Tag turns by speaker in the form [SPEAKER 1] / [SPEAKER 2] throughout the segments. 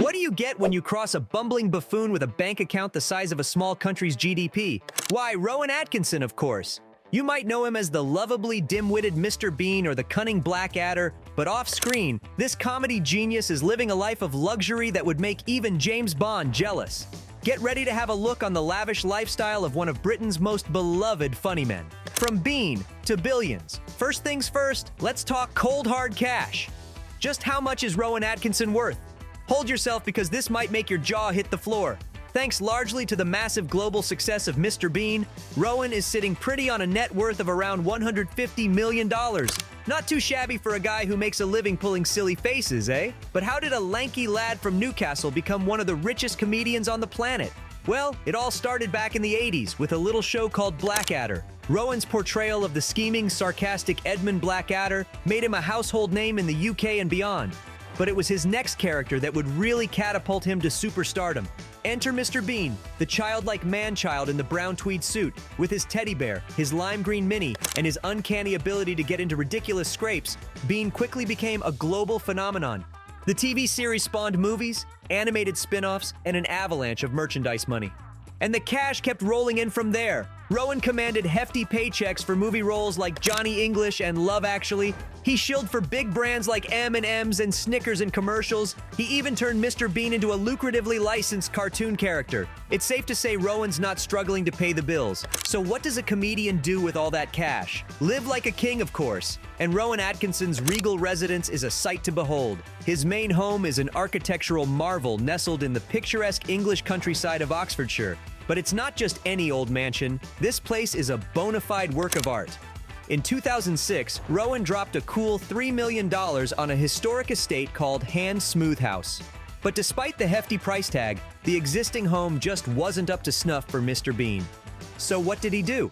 [SPEAKER 1] What do you get when you cross a bumbling buffoon with a bank account the size of a small country's GDP? Why, Rowan Atkinson, of course. You might know him as the lovably dim-witted Mr. Bean or the cunning Blackadder, but off-screen, this comedy genius is living a life of luxury that would make even James Bond jealous. Get ready to have a look on the lavish lifestyle of one of Britain's most beloved funny men. From Bean to billions. First things first, let's talk cold hard cash. Just how much is Rowan Atkinson worth? Hold yourself because this might make your jaw hit the floor. Thanks largely to the massive global success of Mr. Bean, Rowan is sitting pretty on a net worth of around $150 million. Not too shabby for a guy who makes a living pulling silly faces, eh? But how did a lanky lad from Newcastle become one of the richest comedians on the planet? Well, it all started back in the 80s with a little show called Blackadder. Rowan's portrayal of the scheming, sarcastic Edmund Blackadder made him a household name in the UK and beyond. But it was his next character that would really catapult him to superstardom. Enter Mr. Bean, the childlike man-child in the brown tweed suit, with his teddy bear, his lime green mini, and his uncanny ability to get into ridiculous scrapes. Bean quickly became a global phenomenon. The TV series spawned movies, animated spin-offs, and an avalanche of merchandise money. And the cash kept rolling in from there. Rowan commanded hefty paychecks for movie roles like Johnny English and Love Actually. He shilled for big brands like M&M's and Snickers in commercials. He even turned Mr. Bean into a lucratively licensed cartoon character. It's safe to say Rowan's not struggling to pay the bills. So what does a comedian do with all that cash? Live like a king, of course. And Rowan Atkinson's Regal Residence is a sight to behold. His main home is an architectural marvel nestled in the picturesque English countryside of Oxfordshire. But it's not just any old mansion. This place is a bona fide work of art. In 2006, Rowan dropped a cool $3 million on a historic estate called Hand Smooth House. But despite the hefty price tag, the existing home just wasn't up to snuff for Mr. Bean. So what did he do?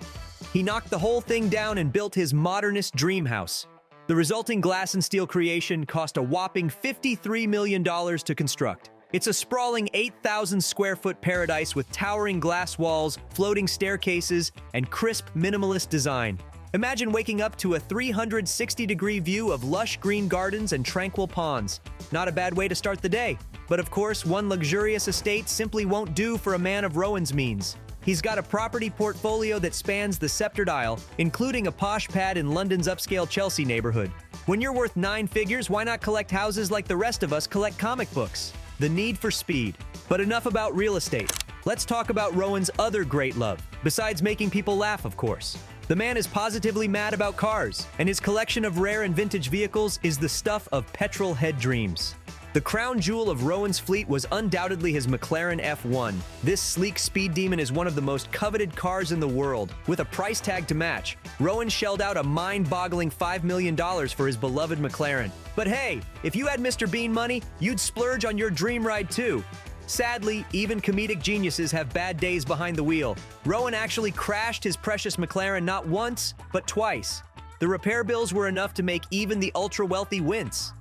[SPEAKER 1] He knocked the whole thing down and built his modernist dream house. The resulting glass and steel creation cost a whopping $53 million to construct. It's a sprawling 8,000 square foot paradise with towering glass walls, floating staircases, and crisp minimalist design. Imagine waking up to a 360-degree view of lush green gardens and tranquil ponds. Not a bad way to start the day. But of course, one luxurious estate simply won't do for a man of Rowan's means. He's got a property portfolio that spans the Sceptred Isle, including a posh pad in London's upscale Chelsea neighborhood. When you're worth 9 figures, why not collect houses like the rest of us collect comic books? The need for speed. But enough about real estate. Let's talk about Rowan's other great love, besides making people laugh, of course. The man is positively mad about cars, and his collection of rare and vintage vehicles is the stuff of petrol head dreams. The crown jewel of Rowan's fleet was undoubtedly his McLaren F1. This sleek speed demon is one of the most coveted cars in the world. With a price tag to match, Rowan shelled out a mind-boggling $5 million for his beloved McLaren. But hey, if you had Mr. Bean money, you'd splurge on your dream ride too. Sadly, even comedic geniuses have bad days behind the wheel. Rowan actually crashed his precious McLaren not once, but twice. The repair bills were enough to make even the ultra-wealthy wince.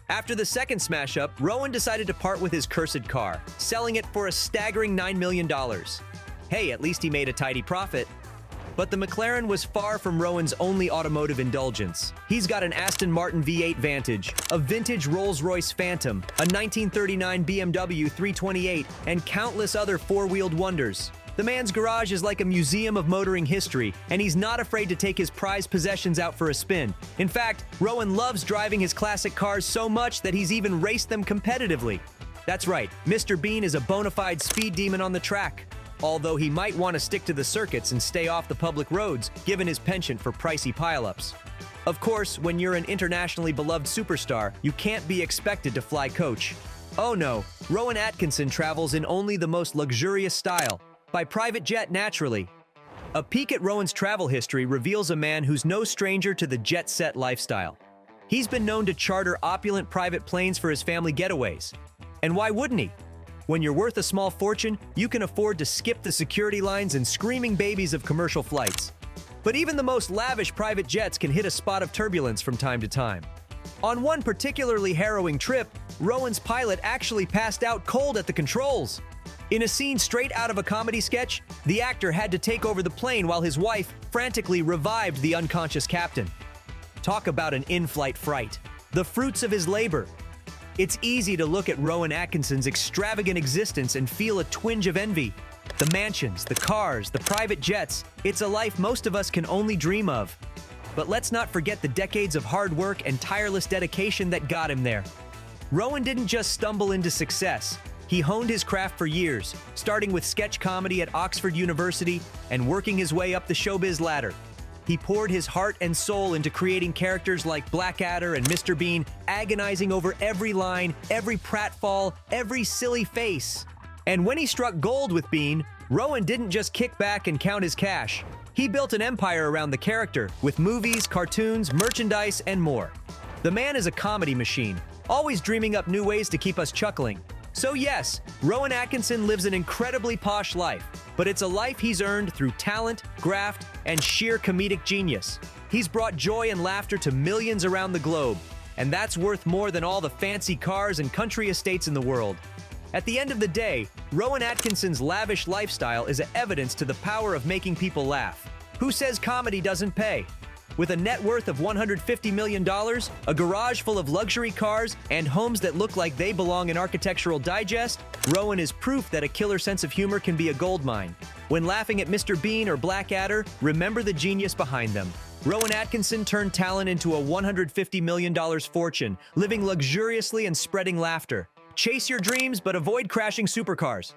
[SPEAKER 1] After the second smash-up, Rowan decided to part with his cursed car, selling it for a staggering $9 million. Hey, at least he made a tidy profit. But the McLaren was far from Rowan's only automotive indulgence. He's got an Aston Martin V8 Vantage, a vintage Rolls-Royce Phantom, a 1939 BMW 328, and countless other four-wheeled wonders. The man's garage is like a museum of motoring history, and he's not afraid to take his prized possessions out for a spin. In fact, Rowan loves driving his classic cars so much that he's even raced them competitively. That's right, Mr. Bean is a bona fide speed demon on the track. Although he might want to stick to the circuits and stay off the public roads, given his penchant for pricey pileups. Of course, when you're an internationally beloved superstar, you can't be expected to fly coach. Oh no, Rowan Atkinson travels in only the most luxurious style, by private jet naturally. A peek at Rowan's travel history reveals a man who's no stranger to the jet-set lifestyle. He's been known to charter opulent private planes for his family getaways. And why wouldn't he? When you're worth a small fortune, you can afford to skip the security lines and screaming babies of commercial flights. But even the most lavish private jets can hit a spot of turbulence from time to time. On one particularly harrowing trip, Rowan's pilot actually passed out cold at the controls. In a scene straight out of a comedy sketch, the actor had to take over the plane while his wife frantically revived the unconscious captain. Talk about an in-flight fright. The fruits of his labor. It's easy to look at Rowan Atkinson's extravagant existence and feel a twinge of envy. The mansions, the cars, the private jets, it's a life most of us can only dream of. But let's not forget the decades of hard work and tireless dedication that got him there. Rowan didn't just stumble into success. He honed his craft for years, starting with sketch comedy at Oxford University and working his way up the showbiz ladder. He poured his heart and soul into creating characters like Blackadder and Mr. Bean, agonizing over every line, every pratfall, every silly face. And when he struck gold with Bean, Rowan didn't just kick back and count his cash. He built an empire around the character, with movies, cartoons, merchandise, and more. The man is a comedy machine, always dreaming up new ways to keep us chuckling. So yes, Rowan Atkinson lives an incredibly posh life, but it's a life he's earned through talent, graft, and sheer comedic genius. He's brought joy and laughter to millions around the globe, and that's worth more than all the fancy cars and country estates in the world. At the end of the day, Rowan Atkinson's lavish lifestyle is evidence to the power of making people laugh. Who says comedy doesn't pay? With a net worth of $150 million, a garage full of luxury cars, and homes that look like they belong in Architectural Digest, Rowan is proof that a killer sense of humor can be a goldmine. When laughing at Mr. Bean or Blackadder, remember the genius behind them. Rowan Atkinson turned talent into a $150 million fortune, living luxuriously and spreading laughter. Chase your dreams, but avoid crashing supercars.